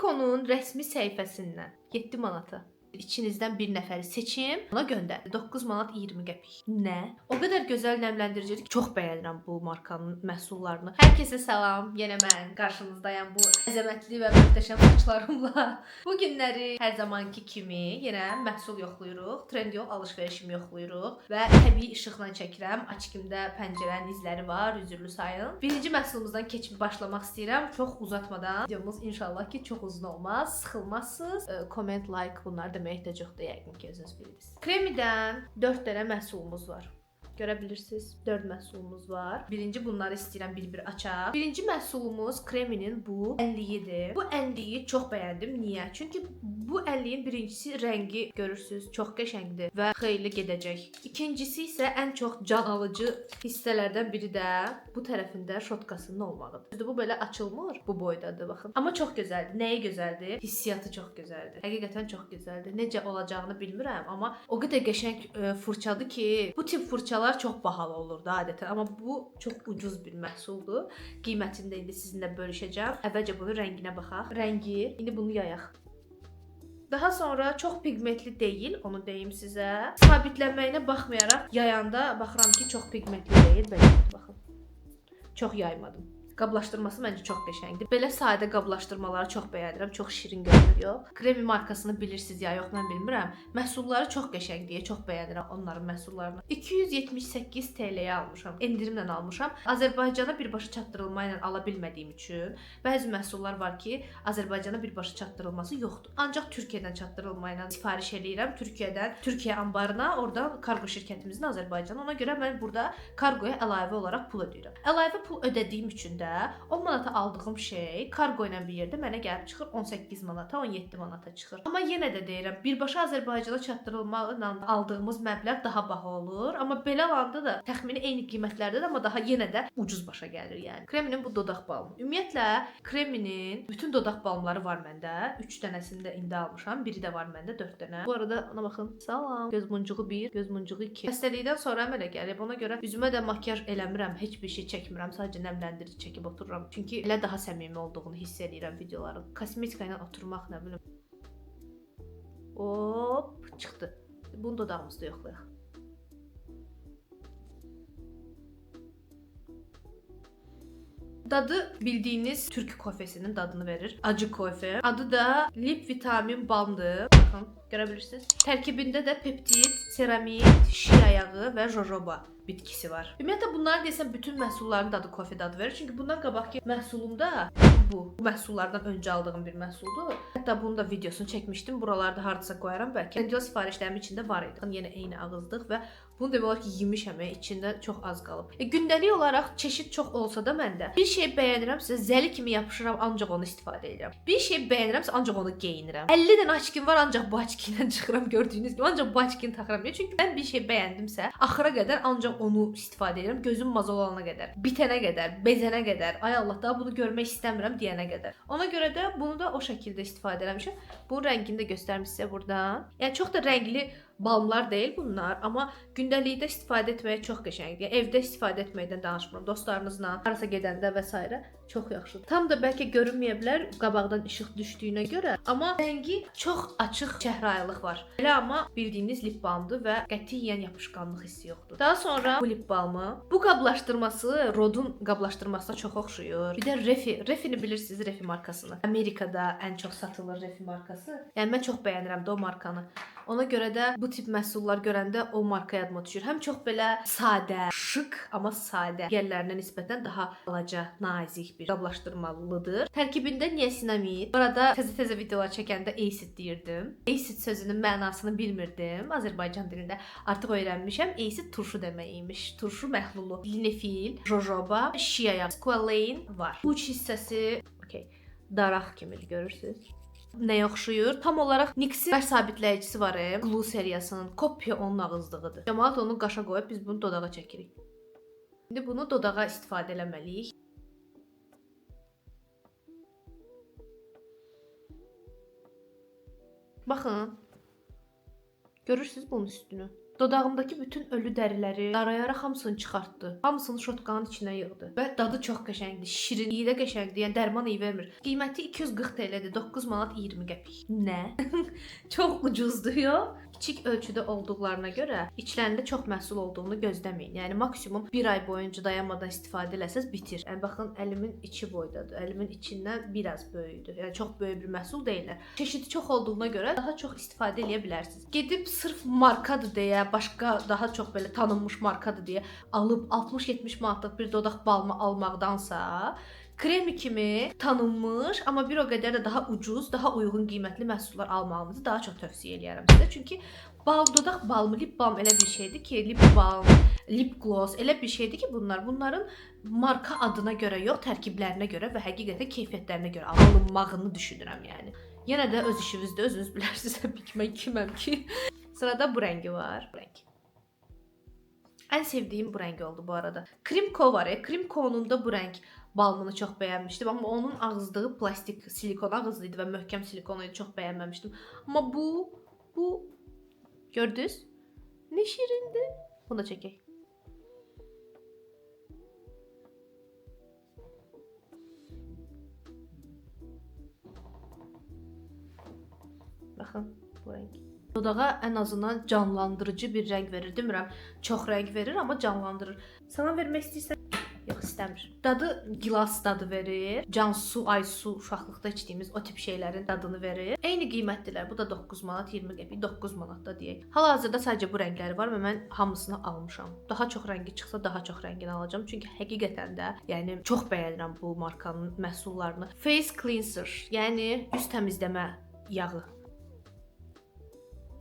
Kinko'nun rəsmi səhifəsindən 7 manata İçinizdən bir nəfəri seçim, ona göndər. 9 manat 20 qəpik. Nə? O qədər gözəl nəmləndiricidir ki, çox bəyənirəm bu markanın məhsullarını. Hər kəsə salam. Yenə mən qarşınızdayam bu əzəmətli və möhtəşəm saçlarımla. Bu günləri hər zamanki kimi yenə məhsul yoxlayırıq. Trendyol alış-verişimi yoxlayırıq və təbii işıqla çəkirəm. Açıqımda pəncərənin izləri var, üzürlü sayın. Birinci məhsulumuzdan keçib başlamaq istəyirəm. Çox uzatmadan. Videomuz inşallah ki, çox uzun olmaz. Sıxılmazsınız. Comment, like bunlar demək də çoxdur yəqin ki, özünüz bilirsiniz. Kremidən 4 dənə məhsulumuz var. Görə bilirsiniz, 4 məhsulumuz var. Birinci bunları istəyirəm bir-bir açaq. Birinci məhsulumuz kreminin bu ənliyidir. Bu ənliyi çox bəyəndim. Niyə? Çünki bu ənliyin birincisi rəngi görürsüz, çox qəşəngdir və xeyli gedəcək. İkincisi isə ən çox can alıcı hissələrdən biri də bu tərəfində şotkasının olmağıdır. Bu belə açılmır, bu boydadır baxın. Amma çox gözəldir. Nəyi gözəldir? Hissiyatı çox gözəldir. Həqiqətən çox gözəldir. Necə olacağını bilmirəm, amma o qədər qəşəng fırçadır ki, bu tip fırçalar çox bahalı olur da adətən, amma bu çox ucuz bir məhsuldur. Qiymətini də indi sizinlə bölüşəcəm. Əvvəlcə bunun rənginə baxaq. Rəngi, indi bunu yayaq. Daha sonra çox pigmentli deyil, onu deyim sizə. Sabitlənməyinə baxmayaraq yayanda baxıram ki, çox pigmentli deyil. Belə baxın. Çox yaymadım. Qablaşdırması məncə çox qəşəngdir. Belə sadə qablaşdırmaları çox bəyənirəm. Çox şirin görünür, yox. Kremi markasını bilirsiniz ya, yox mən bilmirəm. Məhsulları çox qəşəngdir, çox bəyənirəm onların məhsullarını. 278 TL-yə almışam. Endirimlə almışam. Azərbaycana birbaşa çatdırılma ilə ala bilmədiyim üçün bəzi məhsullar var ki, Azərbaycana birbaşa çatdırılması yoxdur. Ancaq Türkiyədən çatdırılma ilə sifariş eləyirəm. Türkiyə anbarına, oradan kargo şirkətimizin Azərbaycana. Ona görə mən burada kargoya əlavə olaraq pul ödəyirəm. Əlavə pul ödədiyim üçün də 10 manata aldığım şey kargo ilə bir yerdə mənə gəlib çıxır 18 manata, 17 manata çıxır. Amma yenə də deyirəm, birbaşa Azərbaycana çatdırılmaqla aldığımız məbləğ daha baha olur. Amma belə alanda da təxmini eyni qiymətlərdədir, amma daha yenə də ucuz başa gəlir yəni. Kreminin bu dodaq balmı. Ümumiyyətlə kreminin bütün dodaq balmları var məndə. 3 dənəsini də indi almışam. Biri də var məndə 4 dənə. Bu arada ona baxın. Salam. Göz muncuğu 1, göz muncuğu 2. Xəstəlikdən sonra əmələ gəlib. Ona görə üzümə də makiyaj eləmirəm, heç bir şey çəkmirəm. Sadəcə nəmləndirici çəkib otururam. Çünki elə daha səmimi olduğunu hiss edirəm videoların. Kosmetika ilə oturmaq nə bilim. Hop, çıxdı. Bunu dodağımızda yoxlayaq. Dadı bildiyiniz türk kofesinin dadını verir. Acı kofe. Adı da lip vitamin balmdır. Baxın, görə bilirsiniz. Tərkibində də peptid, seramid, şiə yağı və jojoba bitkisi var. Ümumiyyətlə bunları desəm bütün məhsulların dadı kofe dadı verir. Çünki bundan qabaqki məhsulumda bu məhsullardan öncə aldığım bir məhsuldur. Hətta bunun da videosunu çəkmişdim. Buralarda hardasa qoyaram bəlkə. Trendyol sifarişlərim içində var idi. Yenə eyni ağızdıq və bunu demək olar ki, yemişəm, içində çox az qalıb. Gündəlik olaraq çeşid çox olsa da məndə bir şey bəyənirəmsə zəli kimi yapışıram, ancaq onu istifadə edirəm. Bir şey bəyənirəmsə ancaq onu geyinirəm. 50 dənə açkin var, ancaq bu açkinlə çıxıram gördüyünüz kimi. Ancaq bu açkini taxıram. Çünki mən bir şey bəyəndimsə axıra qədər ancaq onu istifadə edirəm. Gözüm mazol olana qədər, bitənə qədər, bezənə qədər. Ay Allah, daha bunu görmək istəmirəm deyənə qədər. Ona görə də bunu da o şəkildə istifadə eləmişəm. Bunun rəngini də göstərmiş sizə buradan. Yəni çox da rəngli balmlar deyil bunlar, amma gündəlikdə istifadə etməyə çox qəşəngdir. Evdə istifadə etməkdən danışmıram. Dostlarınızla harasa gedəndə və s. çox yaxşıdır. Tam da bəlkə görünməyə bilər qabaqdan işıq düşdüyünə görə, amma rəngi çox açıq şəhrayılıq var. Elə amma bildiyiniz lip balmdır və qətiyyən yapışqanlıq hissi yoxdur. Daha sonra bu lip balmı. Bu qablaşdırması Rodun qablaşdırmasına çox oxşuyur. Bir də Refini bilirsiniz, Refi markasını. Amerikada ən çox satılır Refi markası. Yəni mən çox bəyənirəm də o markanı. Ona görə də bu tip məhsullar görəndə o marka yadıma düşür. Həm çox belə sadə, şık, amma sadə. Digərlərinə nisbətən daha balaca, nazik bir qablaşdırmalıdır. Tərkibində niasinamid. Bu arada təzə videolar çəkəndə acid deyirdim. Acid sözünün mənasını bilmirdim. Azərbaycan dilində artıq öyrənmişəm. Acid turşu deməkmiş. Turşu məhlulu. Linefil, jojoba, şiə yağı, squalane var. Uç hissəsi, daraq kimi görürsüz. Nəyə oxşuyur? Tam olaraq NYX-in baş sabitləyicisi var, Glue seriyasının. Kopya onun ağızlığıdır. Cəmaət onu qaşa qoyub biz bunu dodağa çəkirik. İndi bunu dodağa istifadə eləməliyik. Baxın. Görürsünüz bunun üstünü. Dodağımdakı bütün ölü dəriləri darayaraq hamısını çıxartdı. Hamısını şotkanın içinə yığdı. Və dadı çox qəşəngdir, şirin, iyi də qəşəngdir. Yəni dərman iyi vermir. Qiyməti 240 TL'dir. 9 manat 20 qəpik. Nə? Çox ucuzdur yo. Kiçik ölçüdə olduqlarına görə içlərində çox məhsul olduğunu gözləməyin. Yəni maksimum 1 ay boyunca dayanmadan istifadə eləsəz bitir. Yəni baxın əlimin içi boydadır. Əlimin içindən biraz böyükdür. Yəni çox böyük bir məhsul deyil. Çeşidi çox olduğuna görə daha çox istifadə edə bilərsiniz. Gedib sırf markadır deyə, başqa daha çox belə tanınmış markadır deyə alıb 60-70 manatlıq bir dodaq balmı almaqdansa kremi kimi tanınmış, amma bir o qədər də daha ucuz, daha uyğun qiymətli məhsullar almağınızı daha çox tövsiyə edirəm sizə. Çünki dodaq balmı, lip balm elə bir şeydir ki, lip balm, lip gloss elə bir şeydir ki, bunların marka adına görə yox, tərkiblərinə görə və həqiqətən keyfiyyətlərinə görə alınmağını düşünürəm yəni. Yenə də öz işinizdə özünüz bilərsiniz, mən kiməm ki. Sırada bu rəngi var. Bu rəng. Ən sevdiyim bu rəng oldu bu arada. Krimko var ya, Krimko'nun da bu rəng balmını çox bəyənmişdim, amma onun ağızlığı plastik silikon ağızlı idi və möhkəm silikon idi, çox bəyənməmişdim. Amma bu gördünüz? Nə şirindir. Bunu da çəkək. Baxın, bu rəng. Dodağa ən azından canlandırıcı bir rəng verir. Demirəm, çox rəng verir, amma canlandırır. Sana vermək istəyirsən yox, istəmir. Dadı gilas dadı verir. Cansu, aysu, uşaqlıqda içdiyimiz o tip şeylərin dadını verir. Eyni qiymətdilər. Bu da 9 manat 20 qəpik, 9 manatda deyək. Hal-hazırda sadəcə bu rəngləri var və mən hamısını almışam. Daha çox rəngi çıxsa daha çox rəngini alacağam. Çünki həqiqətən də, yəni çox bəyənirəm bu markanın məhsullarını. Face cleanser, yəni üz təmizləmə yağı.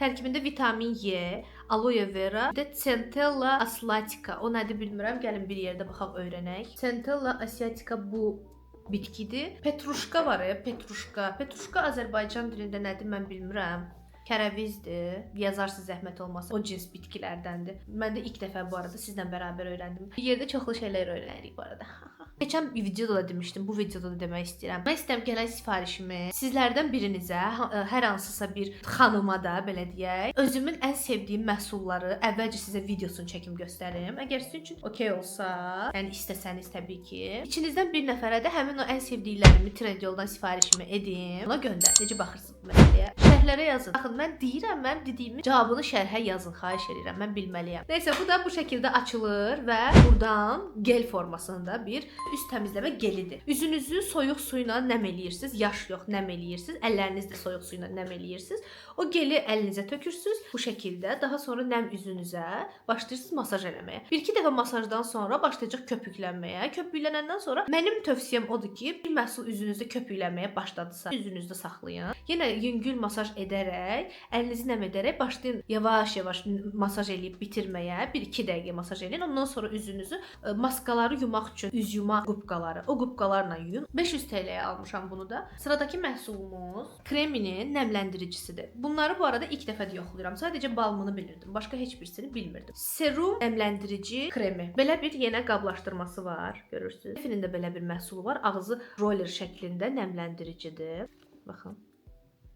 Tərkibində vitamin E, aloe vera, Centella asiatica. O nədir bilmirəm. Gəlin bir yerdə baxaq öyrənək. Centella asiatica bu bitkidir. Petruşka var ya, petruşka. Petruşka Azərbaycan dilində nədir mən bilmirəm. Kərəvizdir. Yazarsınız zəhmət olmasa. O cins bitkilərdəndir. Mən də ilk dəfə bu arada sizlə bərabər öyrəndim. Bir yerdə çoxlu şeylər öyrənirik bu arada. Keçən videoda da demişdim, bu videoda da demək istəyirəm. Mən istəyirəm gələn sifarişimi sizlərdən birinizə, hər hansısa bir xanıma da belə deyək, özümün ən sevdiyim məhsulları əvvəlcə sizə videosunu çəkim göstərim. Əgər sizin üçün okey olsa, yəni istəsəniz təbii ki, içinizdən bir nəfərə də həmin o ən sevdiklərimi Trendyoldan sifarişimi edim, ona göndər. Necə baxırsınız bu məsələyə? Şərhlərə yazın. Baxın, mən deyirəm, mənim dediyimin cavabını şərhə yazın, xahiş edirəm. Mən bilməliyəm. Nəysə, bu da bu şəkildə açılır və buradan gel formasında bir üz təmizləmə gelidir. Üzünüzü soyuq su ilə nəm eləyirsiniz, yaş yox, nəm eləyirsiniz. Əllərinizi də soyuq su ilə nəm eləyirsiniz. O geli əlinizə tökürsüz bu şəkildə. Daha sonra nəm üzünüzə başlayırsınız masaj eləməyə. 1-2 dəfə masajdan sonra başlayacaq köpüklənməyə. Köpüklənəndən sonra mənim tövsiyəm odur ki, bir məhsul üzünüzdə köpüklənməyə başladısa, üzünüzdə saxlayın. Yenə yüngül masaj edərək, əlinizi nəm edərək başlayın yavaş-yavaş masaj eləyib bitirməyə. 1-2 dəqiqə masaj eləyin. Ondan sonra üzünüzü maskaları yumaq üçün üz yuma qubqaları, o qubqalarla yuyun. 500 TL-yə almışam bunu da. Sıradakı məhsulumuz kreminin nəmləndiricisidir. Bunları bu arada ilk dəfə də yoxlayıram. Sadəcə balmını bilirdim. Başqa heç birisini bilmirdim. Serum nəmləndirici kremi. Belə bir yenə qablaşdırması var. Görürsüz. Efinin də belə bir məhsulu var. Ağzı roller şəklində nəmləndiricidir. Baxın.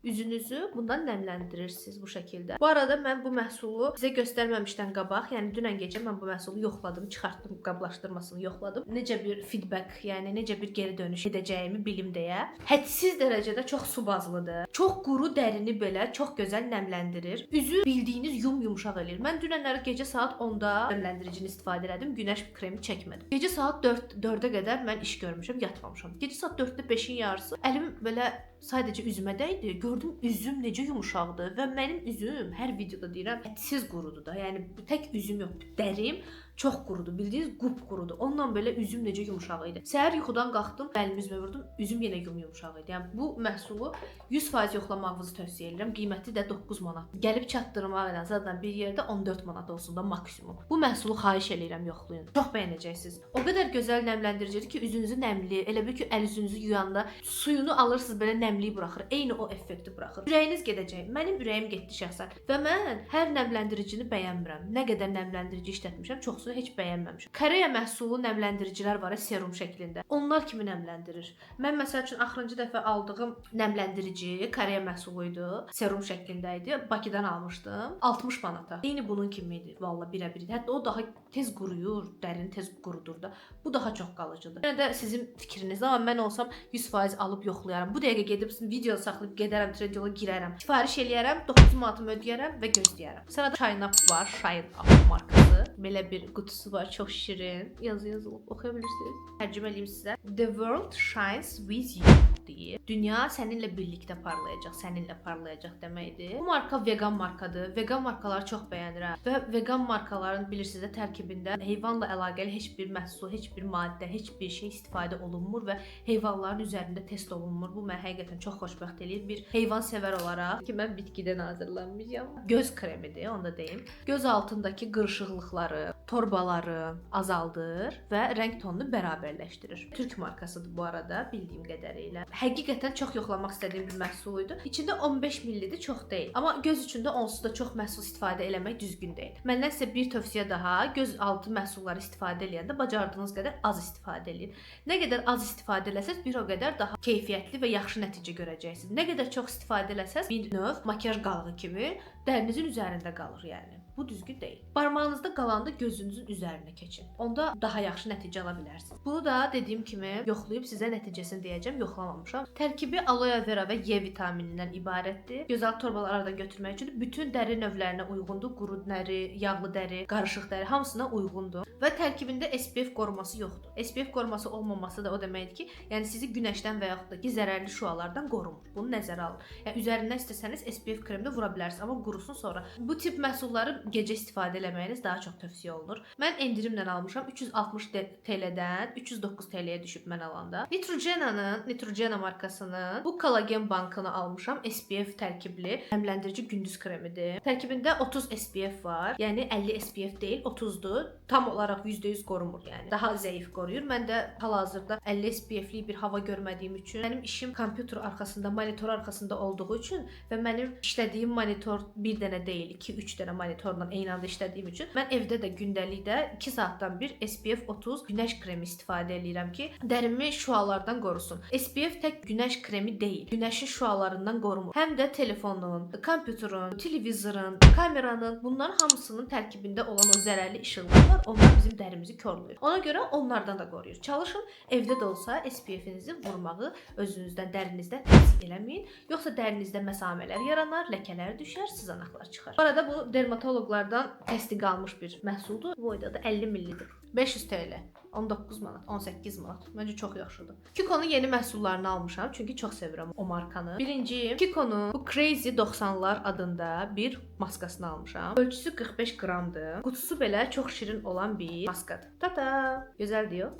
Üzünüzü bundan nəmləndirirsiniz bu şəkildə. Bu arada mən bu məhsulu sizə göstərməmişdən qabaq, yəni dünən gecə mən bu məhsulu yoxladım, çıxartdım, qablaşdırmasını yoxladım. Necə bir feedback, yəni necə bir geri dönüş edəcəyimi bilim deyə. Hədsiz dərəcədə çox su bazlıdır. Çox quru dərini belə çox gözəl nəmləndirir. Üzü bildiyiniz yumşaq eləyir. Mən dünənləri gecə saat 10-da nəmləndiricini istifadə elədim, günəş kremi çəkmədim. Gecə saat 4-ə qədər mən iş görmüşəm, yatmamışam. Gecə saat 4-də 5-in yarısı əlim belə sadəcə üzümə dəydi. Gördüm üzüm necə yumşaqdır və mənim üzüm hər videoda deyirəm hədsiz qurudur da. Yəni tək üzüm yox, dərim çox qurudur. Bildiyiniz qupqurudur. Ondan belə üzüm necə yumşaq idi. Səhər yuxudan qalxdım, əlimi üzümə vurdum, üzüm yenə yumşaq idi. Yəni bu məhsulu 100% yoxlamağınızı tövsiyə edirəm. Qiyməti də 9 manat. Gəlib çatdırmaq ilə zaten bir yerdə 14 manat olsun da maksimum. Bu məhsulu xahiş edirəm yoxlayın. Çox bəyənəcəksiniz. O qədər gözəl nəmləndiricidir ki, üzünüzü nəmli, elə bil ki, əl üzünüzü yuyanda suyunu alırsınız, belə nəmliyi buraxır. Eyni o effekti buraxır. Ürəyiniz gedəcək. Mənim ürəyim getdi şəxsən və mən hər nəmləndiricini bəyənmirəm. Nə qədər nəmləndirici işlətmişəm, çox olsun, heç bəyənməmişəm. Koreya məhsulu nəmləndiricilər var, serum şəklində. Onlar kimi nəmləndirir. Mən məsəl üçün axırıncı dəfə aldığım nəmləndirici Koreya məhsulu idi, serum şəklində idi. Bakıdan almışdım. 60 manata. Eyni bunun kimi idi, valla birə-bir. Hətta o daha tez quruyur, dərini tez qurudur da. Bu daha çox qalıcıdır. Yenə də sizin fikriniz, amma mən olsam 100% alıb yoxlayaram. Bu dəqiqə gedib video saxlayıb gedərəm, Trendyol-a girərəm. Sifariş eləyərəm, 9 manatımı ödəyərəm və gözləyərəm. Sırada Shine-Up var, Shine-Up markası. Belə bir qutusu var, çox şirin. Yazı yazılıb, oxuya bilirsiniz. Tərcümə edeyim sizə. The world shines with you deyir. Dünya səninlə birlikdə parlayacaq, səninlə parlayacaq deməkdir. Bu marka vegan markadır. Vegan markaları çox bəyənirəm və vegan markaların bilirsiniz də tərkibində heyvanla əlaqəli heç bir məhsul, heç bir maddə, heç bir şey istifadə olunmur və heyvanların üzərində test olunmur. Bu mənə həqiqətən çox xoşbəxt eləyir. Bir heyvan sevər olaraq ki, mən bitkidən hazırlanmışam. Göz kremidir, onu da deyim. Göz altındakı qırışıqlıqları, torbaları azaldır və rəng tonunu bərabərləşdirir. Türk markasıdır bu arada, bildiyim qədərilə. Həqiqətən çox yoxlamaq istədiyim bir məhsul idi. İçində 15 millidir, çox deyil. Amma göz üçün də onsuz da çox məhsul istifadə eləmək düzgün deyil. Məndən sizə bir tövsiyə daha, göz altı məhsulları istifadə edəndə bacardığınız qədər az istifadə edin. Nə qədər az istifadə eləsəz, bir o qədər daha keyfiyyətli və yaxşı nəticə görəcəksiniz. Nə qədər çox istifadə eləsəz, bir növ makiyaj qalığı kimi dərinizin üzərində qalır yəni. Bu düzgün deyil. Barmağınızda qalanda gözünüzün üzərinə keçin. Onda daha yaxşı nəticə ala bilərsiniz. Bunu da dediyim kimi yoxlayıb sizə nəticəsini deyəcəm, yoxlamamışam. Tərkibi aloe vera və E vitaminindən ibarətdir. Gözaltı torbaları aradan götürmək üçün bütün dəri növlərinə uyğundur. Quru dəri, yağlı dəri, qarışıq dəri hamısına uyğundur və tərkibində SPF qoruması yoxdur. SPF qoruması olmaması da o deməkdir ki, yəni sizi günəşdən və yaxud da ki zərərli şüalardan qorumur. Bunu nəzərə alın. Yəni üzərindən istəsəniz SPF kremi də vura bilərsiniz, amma qurusun sonra. Bu tip məhsulları gecə istifadə eləməyiniz daha çox tövsiyə olunur. Mən endirimlə almışam. 360 TL-dən 309 TL-yə düşüb mən alanda. Neutrogena markasının bu kollagen bankını almışam. SPF tərkibli nəmləndirici gündüz kremidir. Tərkibində 30 SPF var. Yəni 50 SPF deyil, 30-dur. Tam olaraq %100 qorumur yəni. Daha zəif qoruyur. Mən də hal-hazırda 50 SPF-li bir hava görmədiyim üçün, mənim işim kompüter arxasında, monitor arxasında olduğu üçün və mənim işlədiyim monitor bir dənə deyil, 2-3 dənə monitorla eyni anda işlədiyim üçün mən evdə də gündəlikdə 2 saatdan bir SPF 30 günəş kremi istifadə edirəm ki, dərimi şüalardan qorusun. SPF tək günəş kremi deyil, günəşin şüalarından qorumur. Həm də telefonun, kompüterin, televizorun, kameranın, bunların hamısının tərkibində olan o zərərli işıqlar var, onlar bizim dərimizi korlayır. Ona görə onlardan da qoruyur. Çalışın evdə də olsa SPF-inizi vurmağı özünüzdən, dərinizdən təsir eləməyin, yoxsa dərinizdə məsamələr yaranar, ləkələr düşər, sızanaqlar çıxar. Bu arada bu dermatoloqlardan təsdiq almış bir məhsuldur. Bu boyda da 50 millidir. 500 TL. 19 manat, 18 manat. Məncə çox yaxşıdır. Kiko'nun yeni məhsullarını almışam, çünki çox sevirəm o markanı. Birinci, Kiko'nun bu Crazy 90'lar adında bir maskasını almışam. Ölçüsü 45 qramdır. Qutusu belə çox şirin olan bir maskadır. Tata! Gözəl diyor.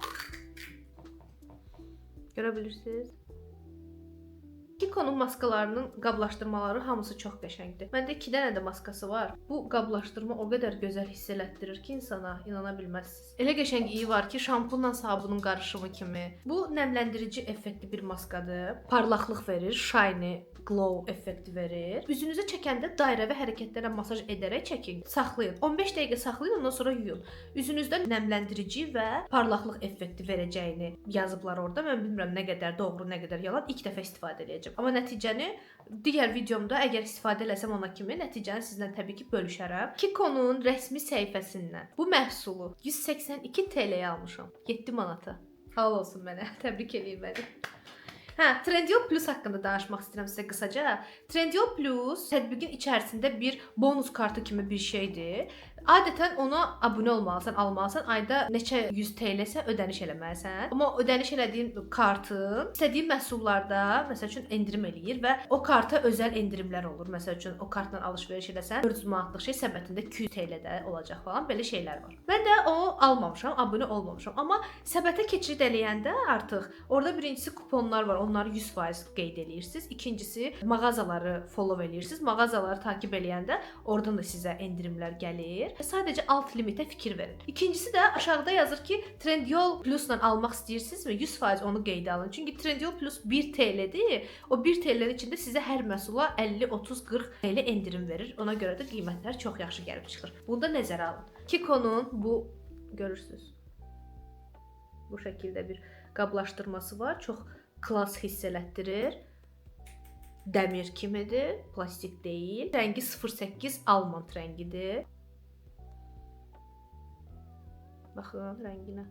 Görə bilirsiniz? Kiko'nun maskalarının qablaşdırmaları hamısı çox qəşəngdir. Məndə 2 dənə də maskası var. Bu qablaşdırma o qədər gözəl hiss elətdirir ki, insana inana bilməzsiniz. Elə qəşəng iyi var ki, şampunla sabunun qarışımı kimi. Bu nəmləndirici effektli bir maskadır. Parlaqlıq verir, shiny, glow effekti verir. Üzünüzə çəkəndə dairəvi hərəkətlərə masaj edərək çəkin. Saxlayın. 15 dəqiqə saxlayın, ondan sonra yuyun. Üzünüzdə nəmləndirici və parlaqlıq effekti verəcəyini yazıblar orada. Mən bilmirəm nə qədər doğru, nə qədər yalan. İlk dəfə istifadə edəcəm. Amma nəticəni digər videomda əgər istifadə eləsəm ona kimi nəticəni sizlə təbii ki bölüşərəm. Kiko'nun rəsmi səhifəsindən bu məhsulu 182 TL-yə almışam. 7 manata. Halal olsun mənə. Təbrik edin məni. Trendyol Plus haqqında danışmaq istəyirəm sizə qısaca. Trendyol Plus tətbiqin içərisində bir bonus kartı kimi bir şeydir. Adətən ona abunə olmalısan, almalısan. Ayda neçə 100 TL-sə ödəniş eləməlisən. Amma ödəniş elədiyin kartın istədiyin məhsullarda məsəl üçün endirim eləyir və o karta özəl endirimlər olur. Məsəl üçün o kartla alış-veriş eləsən 400 manatlıq şey səbətində 200 TL-də olacaq falan. Belə şeylər var. Mən də onu almamışam, abunə olmamışam. Amma səbətə keçid eləyəndə artıq orada birincisi kuponlar var. Onları 100% qeyd eləyirsiniz. İkincisi mağazaları follow eləyirsiniz. Mağazaları takib eləyəndə oradan da sizə endirimlər gəlir. Sadəcə alt limitə fikir verin. İkincisi də aşağıda yazır ki, Trendyol Plus-la almaq istəyirsinizmi? 100% onu qeydə alın. Çünki Trendyol Plus 1 TL-dir. O 1 TL-nin içində sizə hər məhsula 50, 30, 40 TL endirim verir. Ona görə də qiymətlər çox yaxşı gəlib çıxır. Bunu da nəzərə alın. Kiko'nun bu Görürsünüz. Bu şəkildə bir qablaşdırması var. Çox klass hiss elətdirir. Dəmir kimidir, plastik deyil. Rəngi 08 almond rəngidir. Baxın rənginə.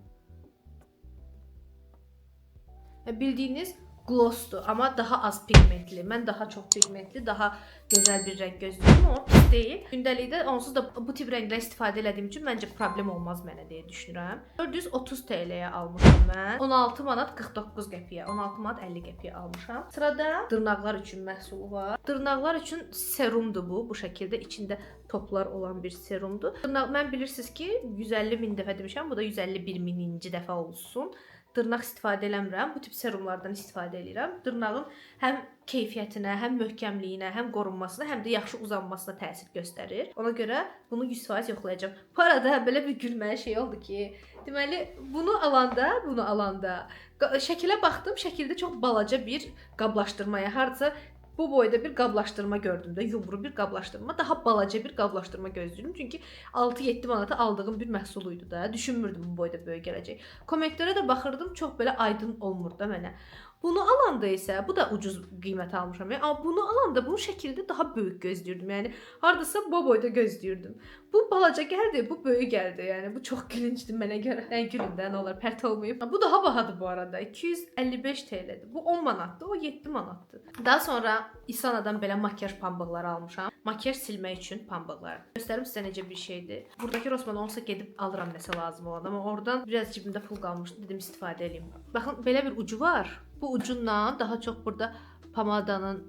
Bildiyiniz glossdur, amma daha az pigmentli. Mən daha çox pigmentli, daha gözəl bir rəng gözləyirəm. O pis deyil. Gündəlikdə onsuz da bu tip rənglər istifadə etdiyim üçün məncə problem olmaz mənə deyə düşünürəm. 430 TL-yə almışam mən. 16 manat 49 qəpiyə, 16 manat 50 qəpiyə almışam. Sırada dırnaqlar üçün məhsulu var. Dırnaqlar üçün serumdur bu. Bu şəkildə içində toplar olan bir serumdur. Mən bilirsiniz ki, 150 min dəfə demişəm. Bu da 151 mininci dəfə olsun. Dırnaq istifadə eləmirəm. Bu tip serumlardan istifadə edirəm. Dırnağın həm keyfiyyətinə, həm möhkəmliyinə, həm qorunmasına, həm də yaxşı uzanmasına təsir göstərir. Ona görə bunu 100% yoxlayacağam. Bu arada belə bir gülməli şey oldu ki, deməli bunu alanda şəkilə baxdım. Şəkildə çox balaca bir qablaşdırmaya, harca bu boyda bir qablaşdırma gördüm də, yumru bir qablaşdırma, daha balaca bir qablaşdırma gözləyirdim. Çünki 6-7 manata aldığım bir məhsul idi da. Düşünmürdüm bu boyda böyük gələcək. Kommentlərə də baxırdım, çox belə aydın olmur da mənə. Bunu alanda isə, bu da ucuz qiymət almışam. Amma bunu alanda bu şəkildə daha böyük gözləyirdim. Yəni hardasa bu boyda gözləyirdim. Bu balaca gəldi, bu böyük gəldi. Yəni bu çox gülüncdür mənə görə. Ən gülündə nə olar, pərt olmayıb. Bu daha bahadır bu arada. 255 TL'dir. Bu 10 manatdır, o 7 manatdır. Daha sonra İsana'dan belə makyaj pambıqları almışam. Makyaj silmək üçün pambıqlar. Göstərim sizə necə bir şeydir. Buradakı Rossmann olsa gedib alıram nəsə lazım olan, amma oradan biraz cibimdə pul qalmışdı, dedim istifadə edeyim. Baxın, belə bir ucu var. Bu ucundan daha çox burada pomadanın,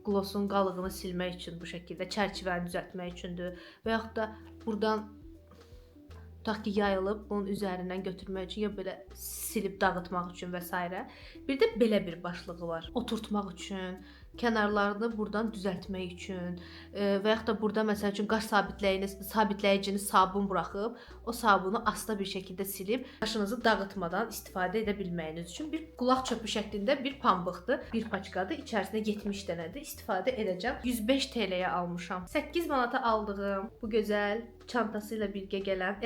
glossun qalığını silmək üçün bu şəkildə, çərçivəni düzəltmək üçündür. Və yaxud da buradan tutaq ki, yayılıb bunun üzərindən götürmək üçün, ya belə silib dağıtmaq üçün və s. Bir də belə bir başlığı var. Oturtmaq üçün, kənarlarını buradan düzəltmək üçün və yaxud da burada məsəl üçün qaş sabitləyicini sabun buraxıb, o sabunu asta bir şəkildə silib qaşınızı dağıtmadan istifadə edə bilməyiniz üçün bir qulaq çöpü şəklində bir pambıqdır, bir paçkadır, içərisində 70 dənədir. İstifadə edəcəm. 105 TL-yə almışam. 8 manata aldığım bu gözəl çantası ilə birgə gələn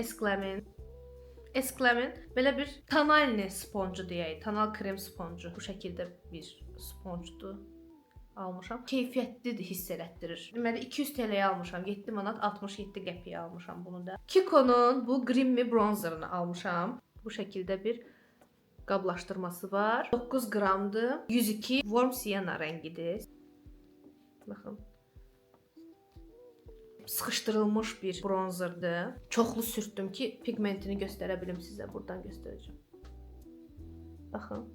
Esklamin belə bir tonalni sponcu deyək, tonal krem sponcu. Bu şəkildə bir sponcudur. Almışam. Keyfiyyətlidir, hiss elətdirir. Deməli 200 TL-yə almışam. 7 manat 67 qəpiyə almışam bunu da. Kiko'nun bu Green Me bronzerını almışam. Bu şəkildə bir qablaşdırması var. 9 qramdır. 102 Warm Sienna rəngidir. Baxın. Sıxışdırılmış bir bronzerdir. Çoxlu sürtdüm ki, pigmentini göstərə bilim sizə. Buradan göstərəcəm. Baxın.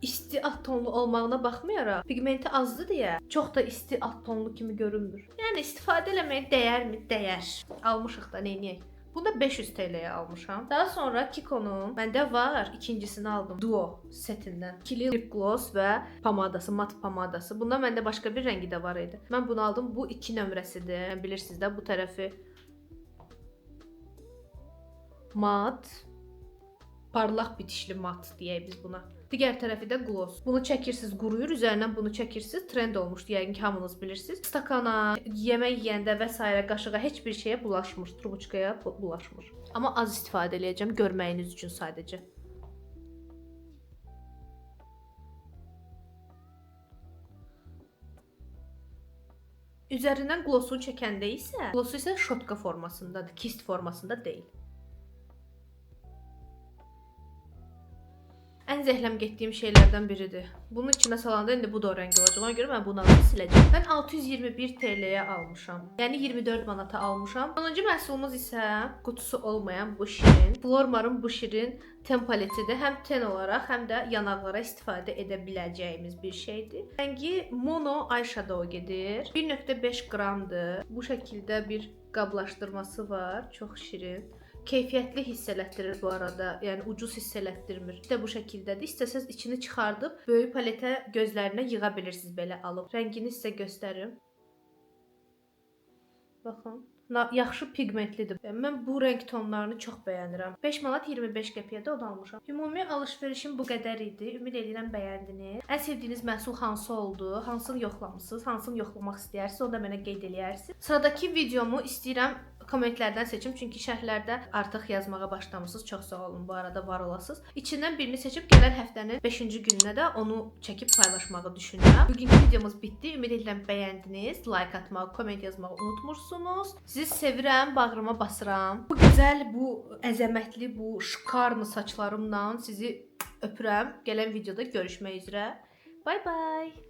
İsti alt tonlu olmağına baxmayaraq, pigmenti azdır deyə çox da isti alt tonlu kimi görünmür. Yəni istifadə eləməyə dəyərmi? Dəyər. Almışıq da, neyniyək? Bunu da 500 TL-yə almışam. Daha sonra Kiko'nun məndə var, ikincisini aldım. Duo setindən. İkili lip gloss və pomadası, mat pomadası. Bundan məndə başqa bir rəngi də var idi. Mən bunu aldım. Bu 2 nömrəsidir. Bilirsiniz də, bu tərəfi mat, parlaq bitişli mat deyək biz buna. Digər tərəfi də gloss. Bunu çəkirsiniz, quruyur, üzərindən bunu çəkirsiniz, trend olmuşdu, yəqin ki, hamınız bilirsiniz. Stakana, yemək yeyəndə və s. qaşığa heç bir şeyə bulaşmır, trubuçkaya bulaşmır. Amma az istifadə edəcəm, görməyiniz üçün sadəcə. Üzərindən glossunu çəkəndə isə, glossu isə şotka formasındadır, kist formasında deyil. Ən zəhləm getdiyim şeylərdən biridir. Bunun içinə salanda indi bu da o rəng olacaq. Ona görə mən bunu alıb siləcəm. Mən 621 TL-yə almışam. Yəni 24 manata almışam. Sonuncu məhsulumuz isə qutusu olmayan bu şirin. Flormar'ın bu şirin ten paletidir. Həm ten olaraq, həm də yanaqlara istifadə edə biləcəyimiz bir şeydir. Rəngi mono eyeshadow gedir. 1.5 qramdır. Bu şəkildə bir qablaşdırması var. Çox şirin. Keyfiyyətli hiss elətdirir bu arada. Yəni ucuz hiss elətdirmir. İşte bu şəkildədir. İstəsəz içini çıxardıb böyük paletə gözlərinə yığa bilirsiniz belə alıb. Rəngini sizə göstərim. Baxın. Yaxşı pigmentlidir. Mən bu rəng tonlarını çox bəyənirəm. 5 manat 25 qəpiyə də onu almışam. Ümumi alış-verişim bu qədər idi. Ümid edirəm bəyəndiniz. Ən sevdiyiniz məhsul hansı oldu? Hansını yoxlamısınız? Hansını yoxlamaq istəyirsiniz? Onu da mənə qeyd eləyərsiniz. Sıradakı videomu istəyirəm kommentlərdən seçim, çünki şərhlərdə artıq yazmağa başlamısınız. Çox sağ olun, bu arada var olasınız. İçindən birini seçib gələn həftənin 5-ci gününə də onu çəkib paylaşmağı düşünürəm. Bugünkü videomuz bitdi. Ümid edirəm bəyəndiniz. Like atmağı, komment yazmağı unutmursunuz. Sizi sevirəm, bağrıma basıram. Bu gözəl, bu əzəmətli, bu şikarlı saçlarımla sizi öpürəm. Gələn videoda görüşmək üzrə. Bye bye.